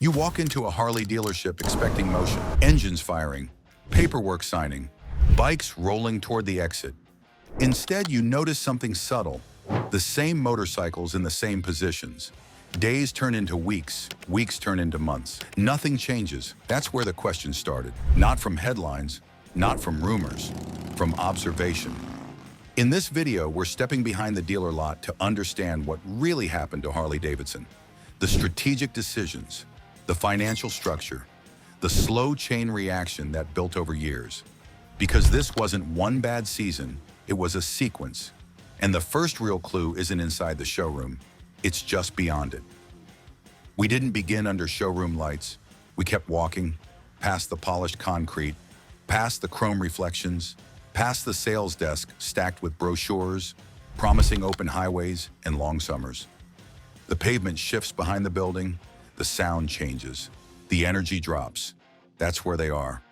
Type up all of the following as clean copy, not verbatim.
You walk into a Harley dealership expecting motion, engines firing, paperwork signing, bikes rolling toward the exit. Instead, you notice something subtle: the same motorcycles in the same positions. Days turn into weeks, weeks turn into months. Nothing changes. That's where the question started. Not from headlines, not from rumors, from observation. In this video, we're stepping behind the dealer lot to understand what really happened to Harley Davidson. The strategic decisions, the financial structure, the slow chain reaction that built over years. Because this wasn't one bad season, it was a sequence. And the first real clue isn't inside the showroom, it's just beyond it. We didn't begin under showroom lights. We kept walking, past the polished concrete, past the chrome reflections, past the sales desk stacked with brochures, promising open highways and long summers. The pavement shifts behind the building, the sound changes, the energy drops. That's where they are.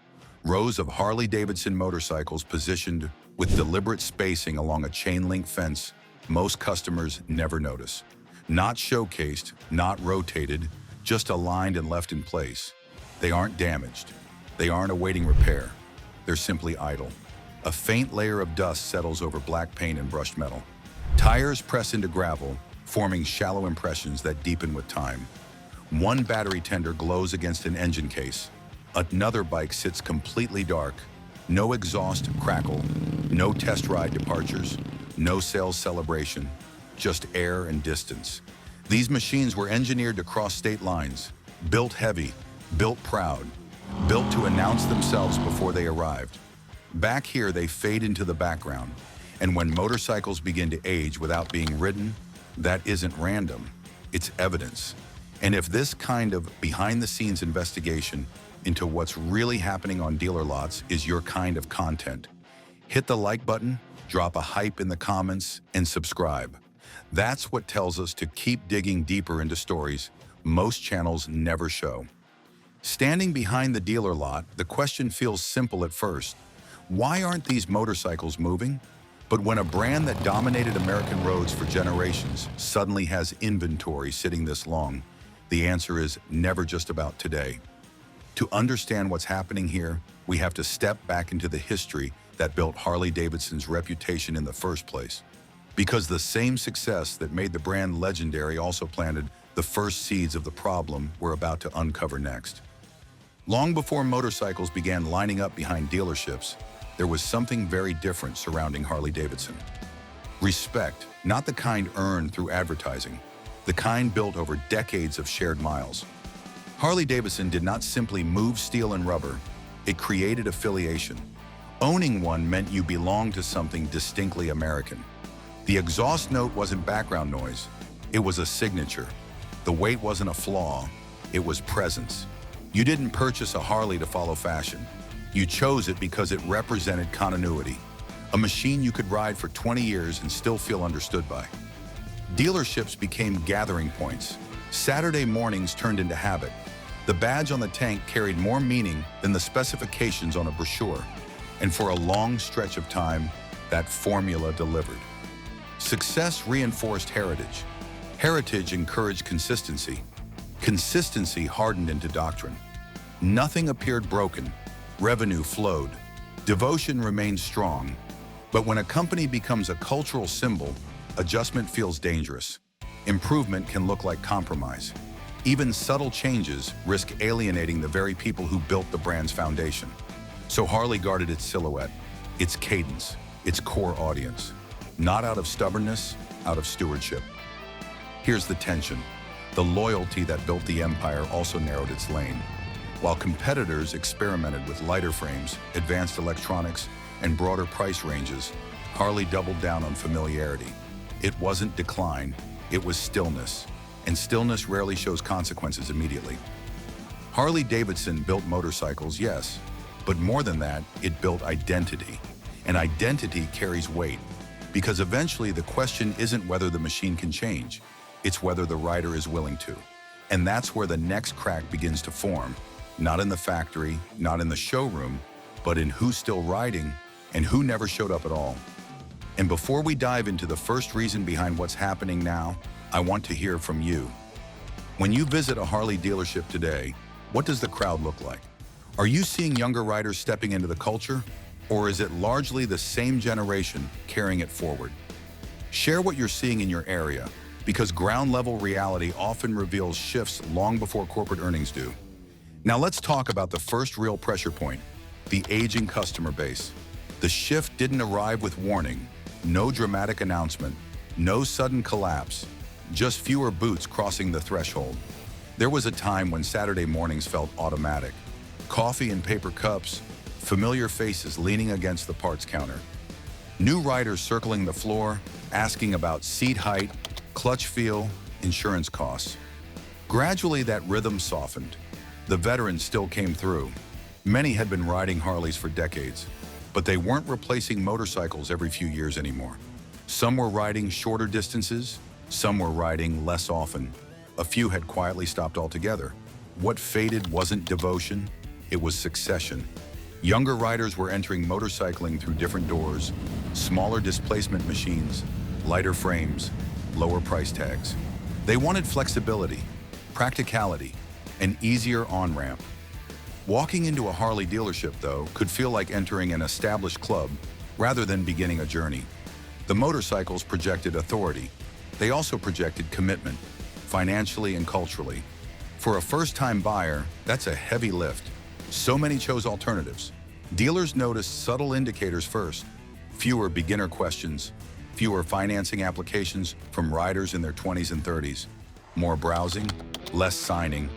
Rows of Harley Davidson motorcycles positioned with deliberate spacing along a chain-link fence most customers never notice. Not showcased, not rotated, just aligned and left in place. They aren't damaged. They aren't awaiting repair. They're simply idle. A faint layer of dust settles over black paint and brushed metal. Tires press into gravel, forming shallow impressions that deepen with time. One battery tender glows against an engine case. Another bike sits completely dark. No exhaust crackle, no test ride departures, no sales celebration, just air and distance. These machines were engineered to cross state lines, built heavy, built proud, built to announce themselves before they arrived. Back here, they fade into the background, and when motorcycles begin to age without being ridden, that isn't random, it's evidence. And if this kind of behind-the-scenes investigation into what's really happening on dealer lots is your kind of content, hit the like button, drop a hype in the comments, and subscribe. That's what tells us to keep digging deeper into stories most channels never show. Standing behind the dealer lot, the question feels simple at first. Why aren't these motorcycles moving? But when a brand that dominated American roads for generations suddenly has inventory sitting this long, the answer is never just about today. To understand what's happening here, we have to step back into the history that built Harley Davidson's reputation in the first place. Because the same success that made the brand legendary also planted the first seeds of the problem we're about to uncover next. Long before motorcycles began lining up behind dealerships, there was something very different surrounding Harley Davidson. Respect, not the kind earned through advertising, the kind built over decades of shared miles. Harley Davidson did not simply move steel and rubber, it created affiliation. Owning one meant you belonged to something distinctly American. The exhaust note wasn't background noise, it was a signature. The weight wasn't a flaw, it was presence. You didn't purchase a Harley to follow fashion. You chose it because it represented continuity, a machine you could ride for 20 years and still feel understood by. Dealerships became gathering points. Saturday mornings turned into habit. The badge on the tank carried more meaning than the specifications on a brochure. And for a long stretch of time, that formula delivered. Success reinforced heritage. Heritage encouraged consistency. Consistency hardened into doctrine. Nothing appeared broken. Revenue flowed. Devotion remained strong. But when a company becomes a cultural symbol, adjustment feels dangerous. Improvement can look like compromise. Even subtle changes risk alienating the very people who built the brand's foundation. So Harley guarded its silhouette, its cadence, its core audience. Not out of stubbornness, out of stewardship. Here's the tension. The loyalty that built the empire also narrowed its lane. While competitors experimented with lighter frames, advanced electronics, and broader price ranges, Harley doubled down on familiarity. It wasn't decline, it was stillness. And stillness rarely shows consequences immediately. Harley Davidson built motorcycles, yes, but more than that, it built identity. And identity carries weight, because eventually the question isn't whether the machine can change, it's whether the rider is willing to. And that's where the next crack begins to form. Not in the factory, not in the showroom, but in who's still riding and who never showed up at all. And before we dive into the first reason behind what's happening now, I want to hear from you. When you visit a Harley dealership today, what does the crowd look like? Are you seeing younger riders stepping into the culture, or is it largely the same generation carrying it forward? Share what you're seeing in your area, because ground-level reality often reveals shifts long before corporate earnings do. Now let's talk about the first real pressure point, the aging customer base. The shift didn't arrive with warning, no dramatic announcement, no sudden collapse, just fewer boots crossing the threshold. There was a time when Saturday mornings felt automatic. Coffee in paper cups, familiar faces leaning against the parts counter. New riders circling the floor, asking about seat height, clutch feel, insurance costs. Gradually, that rhythm softened. The veterans still came through. Many had been riding Harleys for decades, but they weren't replacing motorcycles every few years anymore. Some were riding shorter distances, some were riding less often. A few had quietly stopped altogether. What faded wasn't devotion, it was succession. Younger riders were entering motorcycling through different doors, smaller displacement machines, lighter frames, lower price tags. They wanted flexibility, practicality, an easier on-ramp. Walking into a Harley dealership, though, could feel like entering an established club rather than beginning a journey. The motorcycles projected authority. They also projected commitment, financially and culturally. For a first-time buyer, that's a heavy lift. So many chose alternatives. Dealers noticed subtle indicators first. Fewer beginner questions, fewer financing applications from riders in their 20s and 30s. More browsing, less signing.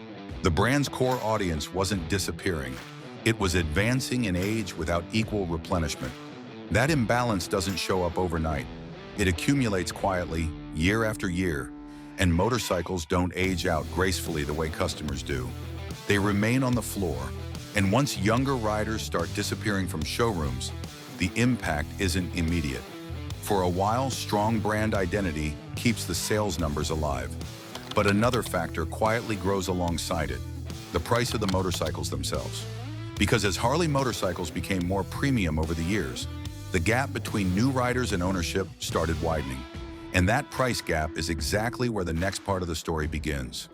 The brand's core audience wasn't disappearing. It was advancing in age without equal replenishment. That imbalance doesn't show up overnight. It accumulates quietly, year after year, and motorcycles don't age out gracefully the way customers do. They remain on the floor, and once younger riders start disappearing from showrooms, the impact isn't immediate. For a while, strong brand identity keeps the sales numbers alive. But another factor quietly grows alongside it, the price of the motorcycles themselves. Because as Harley motorcycles became more premium over the years, the gap between new riders and ownership started widening. And that price gap is exactly where the next part of the story begins.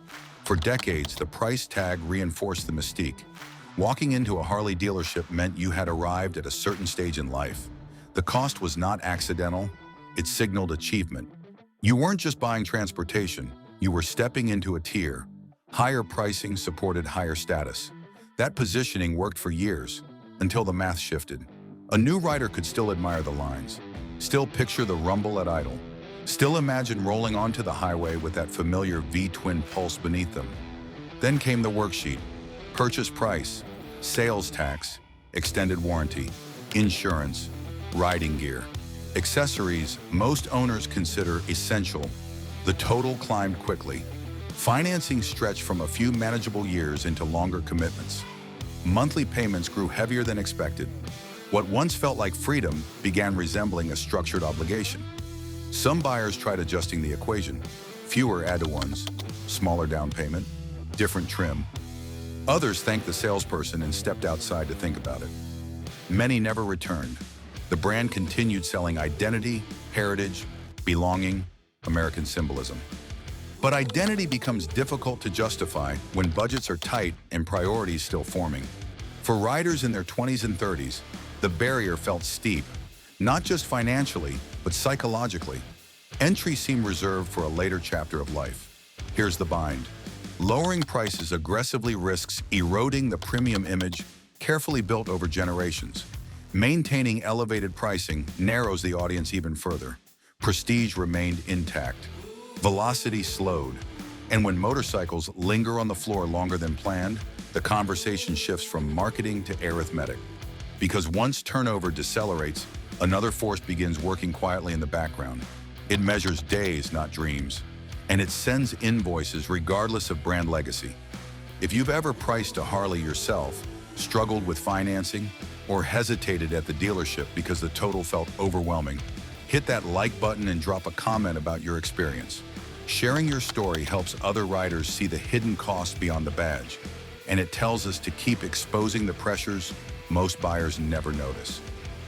For decades, the price tag reinforced the mystique. Walking into a Harley dealership meant you had arrived at a certain stage in life. The cost was not accidental, it signaled achievement. You weren't just buying transportation, you were stepping into a tier. Higher pricing supported higher status. That positioning worked for years, until the math shifted. A new rider could still admire the lines, still picture the rumble at idle, still imagine rolling onto the highway with that familiar V-twin pulse beneath them. Then came the worksheet: purchase price, sales tax, extended warranty, insurance, riding gear. Accessories most owners consider essential. The total climbed quickly. Financing stretched from a few manageable years into longer commitments. Monthly payments grew heavier than expected. What once felt like freedom began resembling a structured obligation. Some buyers tried adjusting the equation. Fewer add-to-ones, smaller down payment, different trim. Others thanked the salesperson and stepped outside to think about it. Many never returned. The brand continued selling identity, heritage, belonging, American symbolism. But identity becomes difficult to justify when budgets are tight and priorities still forming. For riders in their 20s and 30s, the barrier felt steep, not just financially, but psychologically. Entry seemed reserved for a later chapter of life. Here's the bind. Lowering prices aggressively risks eroding the premium image carefully built over generations. Maintaining elevated pricing narrows the audience even further. Prestige remained intact. Velocity slowed. And when motorcycles linger on the floor longer than planned, the conversation shifts from marketing to arithmetic. Because once turnover decelerates, another force begins working quietly in the background. It measures days, not dreams. And it sends invoices regardless of brand legacy. If you've ever priced a Harley yourself, struggled with financing, or hesitated at the dealership because the total felt overwhelming, hit that like button and drop a comment about your experience. Sharing your story helps other riders see the hidden costs beyond the badge, and it tells us to keep exposing the pressures most buyers never notice.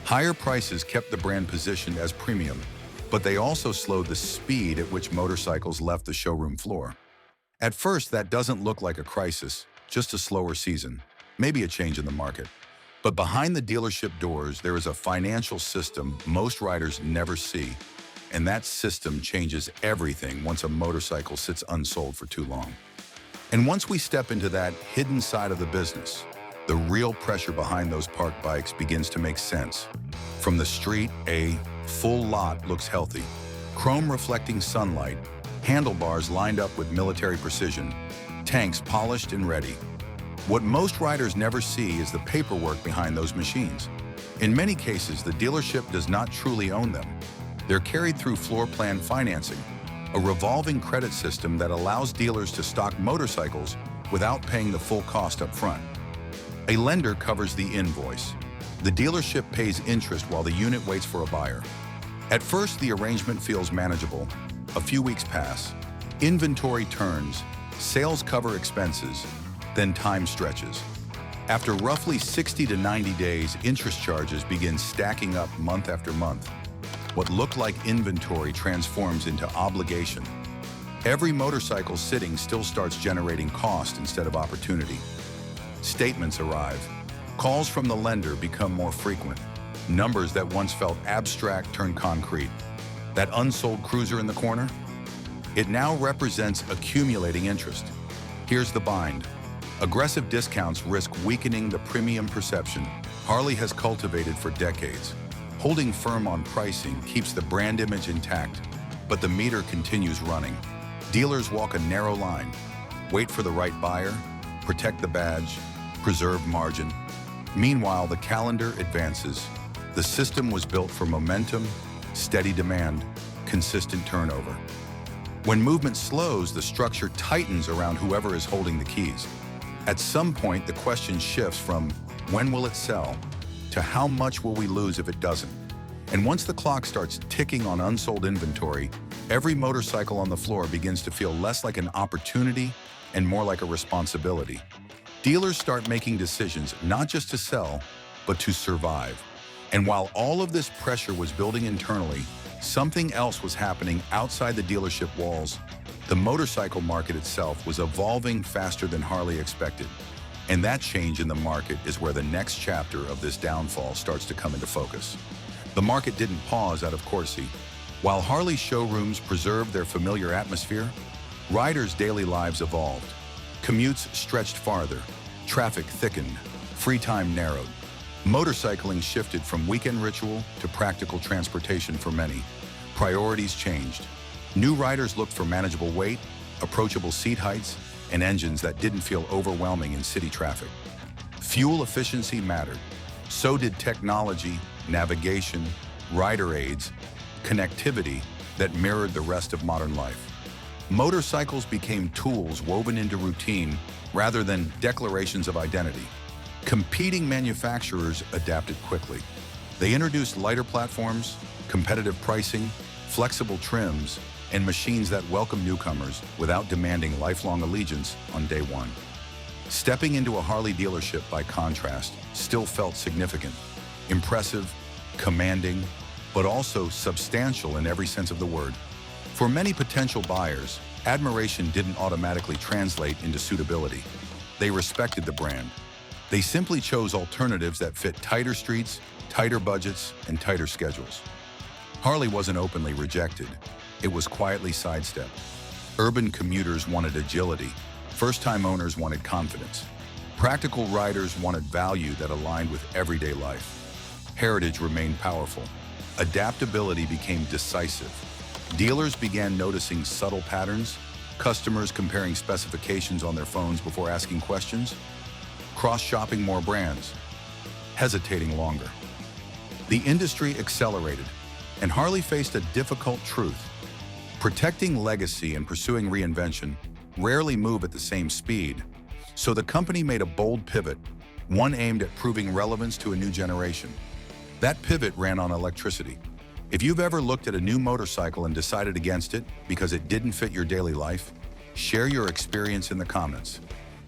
Higher prices kept the brand positioned as premium, but they also slowed the speed at which motorcycles left the showroom floor. At first, that doesn't look like a crisis, just a slower season, maybe a change in the market. But behind the dealership doors, there is a financial system most riders never see. And that system changes everything once a motorcycle sits unsold for too long. And once we step into that hidden side of the business, the real pressure behind those parked bikes begins to make sense. From the street, a full lot looks healthy. Chrome reflecting sunlight, handlebars lined up with military precision, tanks polished and ready. What most riders never see is the paperwork behind those machines. In many cases, the dealership does not truly own them. They're carried through floor plan financing, a revolving credit system that allows dealers to stock motorcycles without paying the full cost up front. A lender covers the invoice. The dealership pays interest while the unit waits for a buyer. At first, the arrangement feels manageable. A few weeks pass. Inventory turns, sales cover expenses, then time stretches. After roughly 60 to 90 days, interest charges begin stacking up month after month. What looked like inventory transforms into obligation. Every motorcycle sitting still starts generating cost instead of opportunity. Statements arrive. Calls from the lender become more frequent. Numbers that once felt abstract turn concrete. That unsold cruiser in the corner? It now represents accumulating interest. Here's the bind. Aggressive discounts risk weakening the premium perception Harley has cultivated for decades. Holding firm on pricing keeps the brand image intact, but the meter continues running. Dealers walk a narrow line. Wait for the right buyer, protect the badge, preserve margin. Meanwhile, the calendar advances. The system was built for momentum, steady demand, consistent turnover. When movement slows, the structure tightens around whoever is holding the keys. At some point, the question shifts from when will it sell to how much will we lose if it doesn't. And once the clock starts ticking on unsold inventory, every motorcycle on the floor begins to feel less like an opportunity and more like a responsibility. Dealers start making decisions not just to sell, but to survive. And while all of this pressure was building internally, something else was happening outside the dealership walls. The motorcycle market itself was evolving faster than Harley expected. And that change in the market is where the next chapter of this downfall starts to come into focus. The market didn't pause out of courtesy. While Harley showrooms preserved their familiar atmosphere, riders' daily lives evolved. Commutes stretched farther, traffic thickened, free time narrowed. Motorcycling shifted from weekend ritual to practical transportation for many. Priorities changed. New riders looked for manageable weight, approachable seat heights, and engines that didn't feel overwhelming in city traffic. Fuel efficiency mattered. So did technology, navigation, rider aids, connectivity that mirrored the rest of modern life. Motorcycles became tools woven into routine rather than declarations of identity. Competing manufacturers adapted quickly. They introduced lighter platforms, competitive pricing, flexible trims, and machines that welcome newcomers without demanding lifelong allegiance on day one. Stepping into a Harley dealership, by contrast, still felt significant, impressive, commanding, but also substantial in every sense of the word. For many potential buyers, admiration didn't automatically translate into suitability. They respected the brand. They simply chose alternatives that fit tighter streets, tighter budgets, and tighter schedules. Harley wasn't openly rejected. It was quietly sidestepped. Urban commuters wanted agility. First-time owners wanted confidence. Practical riders wanted value that aligned with everyday life. Heritage remained powerful. Adaptability became decisive. Dealers began noticing subtle patterns, customers comparing specifications on their phones before asking questions, cross-shopping more brands, hesitating longer. The industry accelerated, and Harley faced a difficult truth. Protecting legacy and pursuing reinvention rarely move at the same speed, so the company made a bold pivot, one aimed at proving relevance to a new generation. That pivot ran on electricity. If you've ever looked at a new motorcycle and decided against it because it didn't fit your daily life, share your experience in the comments.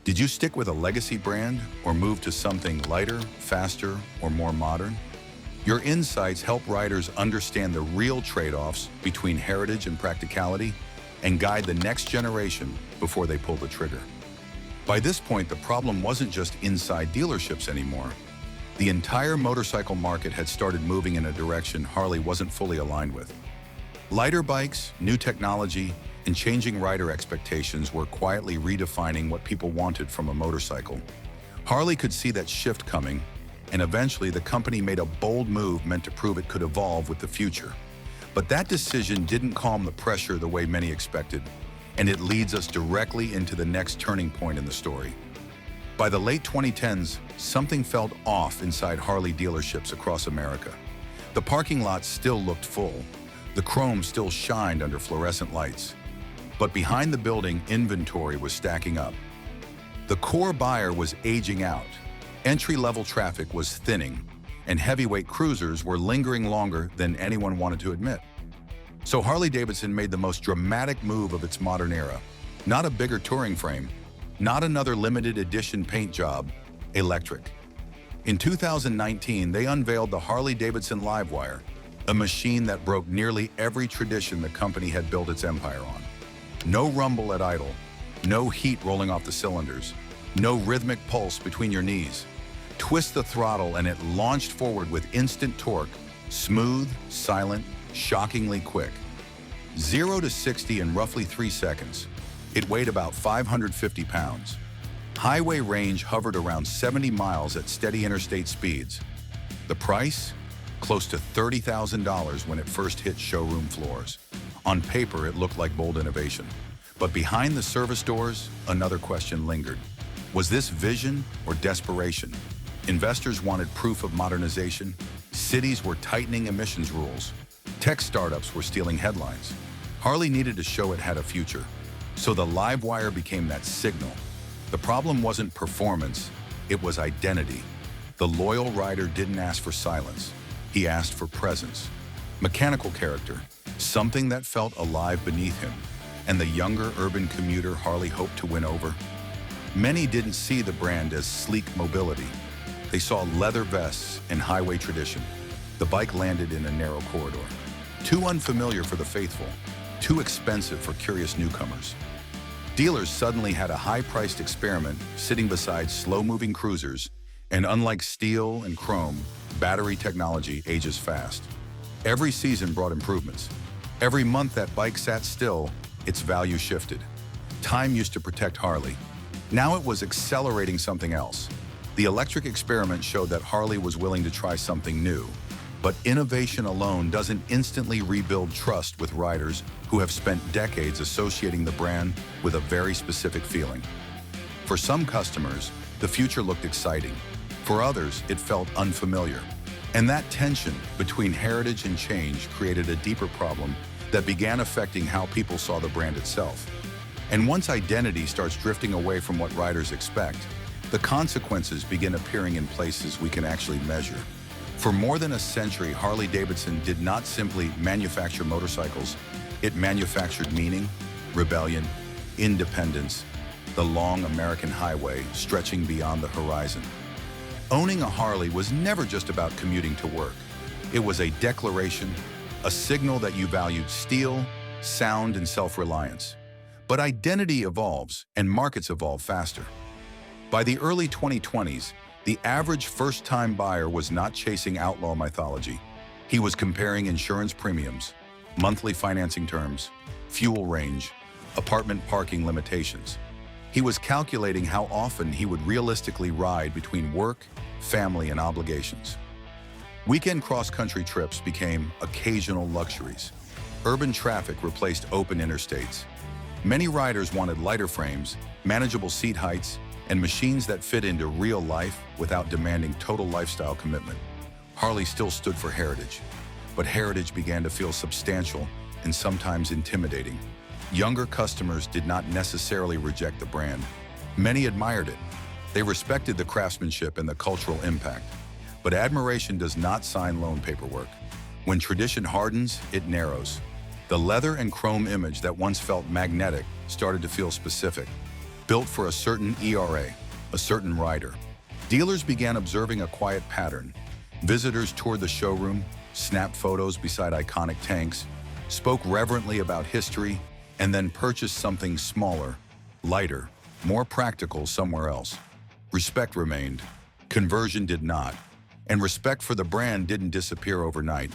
Did you stick with a legacy brand or move to something lighter, faster, or more modern? Your insights help riders understand the real trade-offs between heritage and practicality, and guide the next generation before they pull the trigger. By this point, the problem wasn't just inside dealerships anymore. The entire motorcycle market had started moving in a direction Harley wasn't fully aligned with. Lighter bikes, new technology, and changing rider expectations were quietly redefining what people wanted from a motorcycle. Harley could see that shift coming, and eventually the company made a bold move meant to prove it could evolve with the future. But that decision didn't calm the pressure the way many expected, and it leads us directly into the next turning point in the story. By the late 2010s, something felt off inside Harley dealerships across America. The parking lots still looked full. The chrome still shined under fluorescent lights. But behind the building, inventory was stacking up. The core buyer was aging out. Entry-level traffic was thinning, and heavyweight cruisers were lingering longer than anyone wanted to admit. So Harley Davidson made the most dramatic move of its modern era. Not a bigger touring frame, not another limited edition paint job, electric. In 2019, they unveiled the Harley Davidson Livewire, a machine that broke nearly every tradition the company had built its empire on. No rumble at idle, no heat rolling off the cylinders, no rhythmic pulse between your knees. Twist the throttle and it launched forward with instant torque, smooth, silent, shockingly quick. 0 to 60 in roughly 3 seconds. It weighed about 550 pounds. Highway range hovered around 70 miles at steady interstate speeds. The price? Close to $30,000 when it first hit showroom floors. On paper, it looked like bold innovation. But behind the service doors, another question lingered. Was this vision or desperation? Investors wanted proof of modernization. Cities were tightening emissions rules. Tech startups were stealing headlines. Harley needed to show it had a future. So the Livewire became that signal. The problem wasn't performance, it was identity. The loyal rider didn't ask for silence. He asked for presence. Mechanical character, something that felt alive beneath him. And the younger urban commuter Harley hoped to win over. Many didn't see the brand as sleek mobility. They saw leather vests and highway tradition. The bike landed in a narrow corridor. Too unfamiliar for the faithful, too expensive for curious newcomers. Dealers suddenly had a high-priced experiment sitting beside slow-moving cruisers, and unlike steel and chrome, battery technology ages fast. Every season brought improvements. Every month that bike sat still, its value shifted. Time used to protect Harley. Now it was accelerating something else. The electric experiment showed that Harley was willing to try something new. But innovation alone doesn't instantly rebuild trust with riders who have spent decades associating the brand with a very specific feeling. For some customers, the future looked exciting. For others, it felt unfamiliar. And that tension between heritage and change created a deeper problem that began affecting how people saw the brand itself. And once identity starts drifting away from what riders expect, the consequences begin appearing in places we can actually measure. For more than a century, Harley Davidson did not simply manufacture motorcycles. It manufactured meaning, rebellion, independence, the long American highway stretching beyond the horizon. Owning a Harley was never just about commuting to work. It was a declaration, a signal that you valued steel, sound, and self-reliance. But identity evolves, and markets evolve faster. By the early 2020s, the average first-time buyer was not chasing outlaw mythology. He was comparing insurance premiums, monthly financing terms, fuel range, apartment parking limitations. He was calculating how often he would realistically ride between work, family, and obligations. Weekend cross-country trips became occasional luxuries. Urban traffic replaced open interstates. Many riders wanted lighter frames, manageable seat heights, and machines that fit into real life without demanding total lifestyle commitment. Harley still stood for heritage, but heritage began to feel substantial and sometimes intimidating. Younger customers did not necessarily reject the brand. Many admired it. They respected the craftsmanship and the cultural impact. But admiration does not sign loan paperwork. When tradition hardens, it narrows. The leather and chrome image that once felt magnetic started to feel specific, built for a certain ERA, a certain rider. Dealers began observing a quiet pattern. Visitors toured the showroom, snapped photos beside iconic tanks, spoke reverently about history, and then purchased something smaller, lighter, more practical somewhere else. Respect remained, conversion did not, and respect for the brand didn't disappear overnight,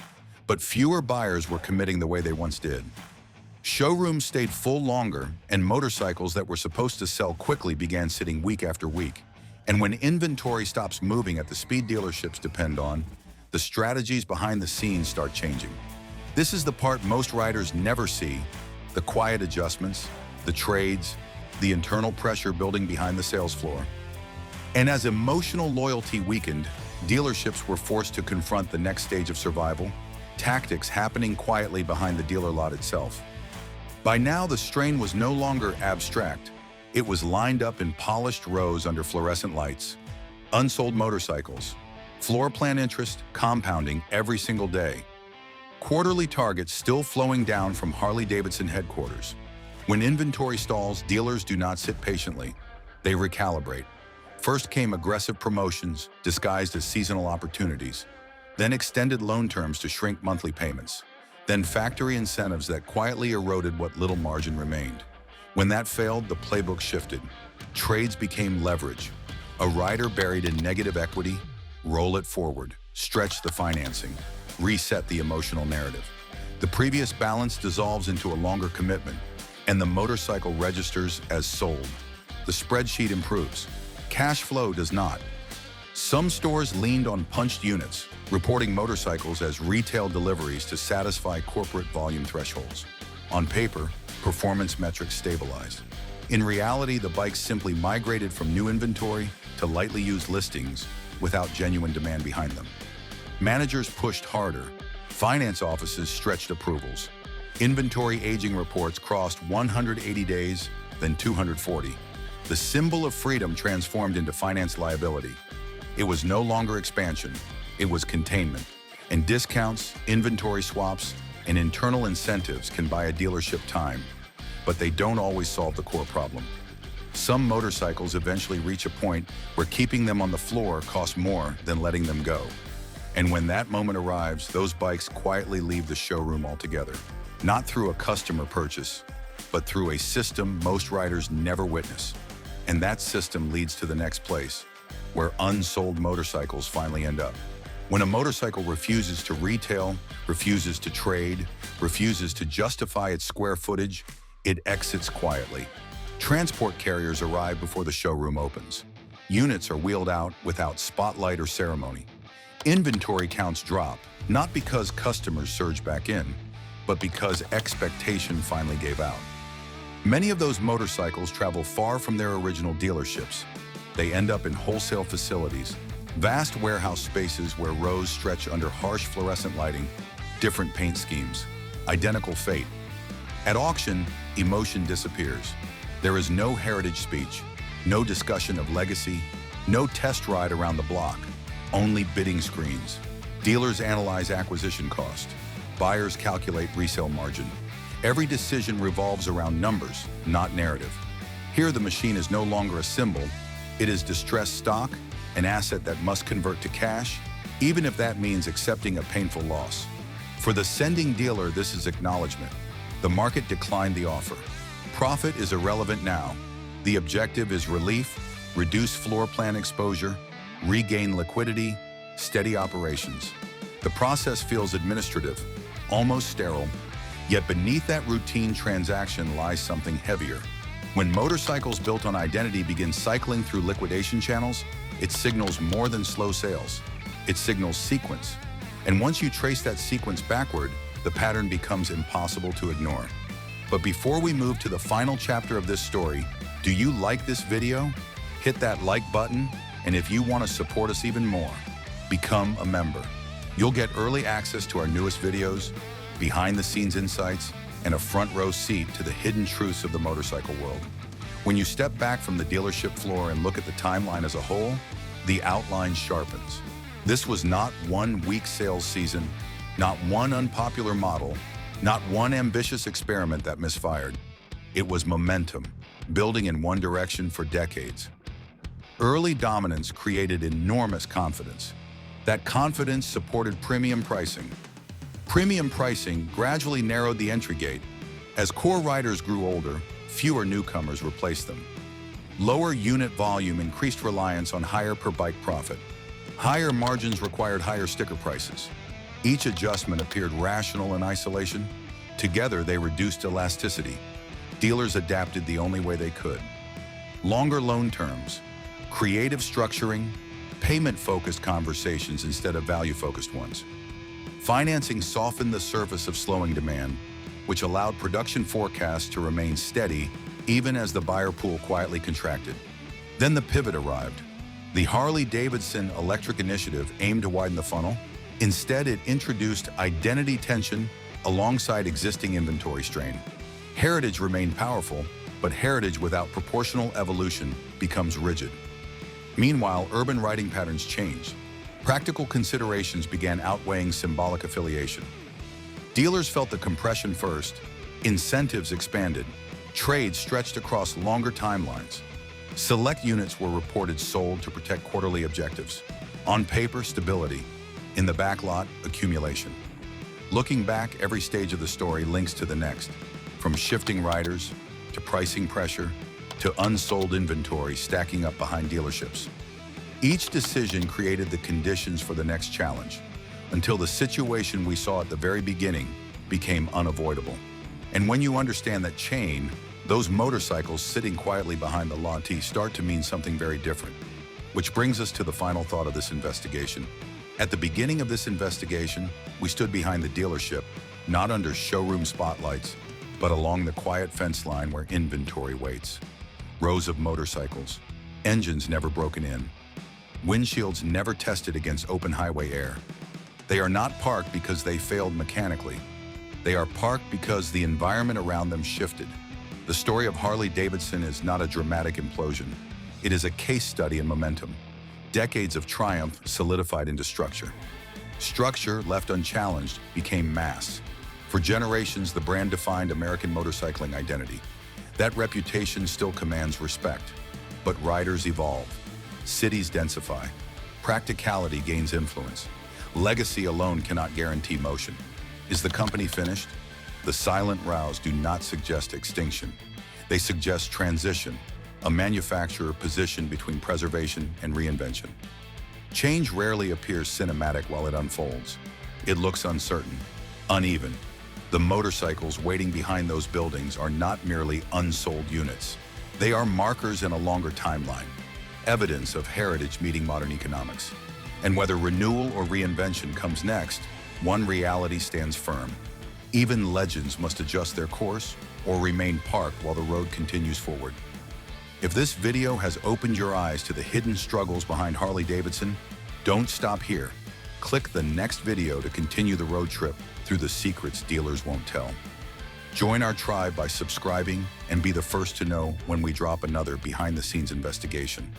but fewer buyers were committing the way they once did. Showrooms stayed full longer, and motorcycles that were supposed to sell quickly began sitting week after week. And when inventory stops moving at the speed dealerships depend on, the strategies behind the scenes start changing. This is the part most riders never see: the quiet adjustments, the trades, the internal pressure building behind the sales floor. And as emotional loyalty weakened, dealerships were forced to confront the next stage of survival: tactics happening quietly behind the dealer lot itself. By now, the strain was no longer abstract. It was lined up in polished rows under fluorescent lights. Unsold motorcycles, floor plan interest compounding every single day. Quarterly targets still flowing down from Harley Davidson headquarters. When inventory stalls, dealers do not sit patiently. They recalibrate. First came aggressive promotions disguised as seasonal opportunities, then extended loan terms to shrink monthly payments, then factory incentives that quietly eroded what little margin remained. When that failed, the playbook shifted. Trades became leverage. A rider buried in negative equity, roll it forward, stretch the financing, reset the emotional narrative. The previous balance dissolves into a longer commitment, and the motorcycle registers as sold. The spreadsheet improves. Cash flow does not. Some stores leaned on punched units, reporting motorcycles as retail deliveries to satisfy corporate volume thresholds. On paper, performance metrics stabilized. In reality, the bikes simply migrated from new inventory to lightly used listings without genuine demand behind them. Managers pushed harder. Finance offices stretched approvals. Inventory aging reports crossed 180 days, then 240. The symbol of freedom transformed into finance liability. It was no longer expansion, it was containment. And discounts, inventory swaps, and internal incentives can buy a dealership time, but they don't always solve the core problem. Some motorcycles eventually reach a point where keeping them on the floor costs more than letting them go. And when that moment arrives, those bikes quietly leave the showroom altogether. Not through a customer purchase, but through a system most riders never witness. And that system leads to the next place, where unsold motorcycles finally end up. When a motorcycle refuses to retail, refuses to trade, refuses to justify its square footage, it exits quietly. Transport carriers arrive before the showroom opens. Units are wheeled out without spotlight or ceremony. Inventory counts drop, not because customers surge back in, but because expectation finally gave out. Many of those motorcycles travel far from their original dealerships. They end up in wholesale facilities, vast warehouse spaces where rows stretch under harsh fluorescent lighting, different paint schemes, identical fate. At auction, emotion disappears. There is no heritage speech, no discussion of legacy, no test ride around the block, only bidding screens. Dealers analyze acquisition cost. Buyers calculate resale margin. Every decision revolves around numbers, not narrative. Here, the machine is no longer a symbol. It is distressed stock, an asset that must convert to cash, even if that means accepting a painful loss. For the sending dealer, this is acknowledgement. The market declined the offer. Profit is irrelevant now. The objective is relief, reduce floor plan exposure, regain liquidity, steady operations. The process feels administrative, almost sterile, yet beneath that routine transaction lies something heavier. When motorcycles built on identity begin cycling through liquidation channels, it signals more than slow sales. It signals sequence. And once you trace that sequence backward, the pattern becomes impossible to ignore. But before we move to the final chapter of this story, do you like this video? Hit that like button, and if you want to support us even more, become a member. You'll get early access to our newest videos, behind-the-scenes insights, and a front-row seat to the hidden truths of the motorcycle world. When you step back from the dealership floor and look at the timeline as a whole, the outline sharpens. This was not one weak sales season, not one unpopular model, not one ambitious experiment that misfired. It was momentum, building in one direction for decades. Early dominance created enormous confidence. That confidence supported premium pricing. Premium pricing gradually narrowed the entry gate. As core riders grew older, fewer newcomers replaced them. Lower unit volume increased reliance on higher per-bike profit. Higher margins required higher sticker prices. Each adjustment appeared rational in isolation. Together, they reduced elasticity. Dealers adapted the only way they could. Longer loan terms, creative structuring, payment-focused conversations instead of value-focused ones. Financing softened the surface of slowing demand, which allowed production forecasts to remain steady even as the buyer pool quietly contracted. Then the pivot arrived. The Harley Davidson electric initiative aimed to widen the funnel. Instead, it introduced identity tension alongside existing inventory strain. Heritage remained powerful, but heritage without proportional evolution becomes rigid. Meanwhile, urban riding patterns changed. Practical considerations began outweighing symbolic affiliation. Dealers felt the compression first, incentives expanded, trades stretched across longer timelines. Select units were reported sold to protect quarterly objectives. On paper, stability. In the backlot, accumulation. Looking back, every stage of the story links to the next, from shifting riders, to pricing pressure, to unsold inventory stacking up behind dealerships. Each decision created the conditions for the next challenge, until the situation we saw at the very beginning became unavoidable. And when you understand that chain, those motorcycles sitting quietly behind the latte start to mean something very different. Which brings us to the final thought of this investigation. At the beginning of this investigation, we stood behind the dealership, not under showroom spotlights, but along the quiet fence line where inventory waits. Rows of motorcycles, engines never broken in, windshields never tested against open highway air. They are not parked because they failed mechanically. They are parked because the environment around them shifted. The story of Harley Davidson is not a dramatic implosion. It is a case study in momentum. Decades of triumph solidified into structure. Structure, left unchallenged, became mass. For generations, the brand defined American motorcycling identity. That reputation still commands respect. But riders evolve. Cities densify. Practicality gains influence. Legacy alone cannot guarantee motion. Is the company finished? The silent rows do not suggest extinction. They suggest transition, a manufacturer positioned between preservation and reinvention. Change rarely appears cinematic while it unfolds. It looks uncertain, uneven. The motorcycles waiting behind those buildings are not merely unsold units. They are markers in a longer timeline, evidence of heritage meeting modern economics. And whether renewal or reinvention comes next, one reality stands firm. Even legends must adjust their course or remain parked while the road continues forward. If this video has opened your eyes to the hidden struggles behind Harley Davidson, don't stop here. Click the next video to continue the road trip through the secrets dealers won't tell. Join our tribe by subscribing and be the first to know when we drop another behind-the-scenes investigation.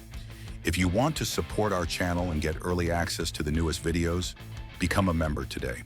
If you want to support our channel and get early access to the newest videos, become a member today.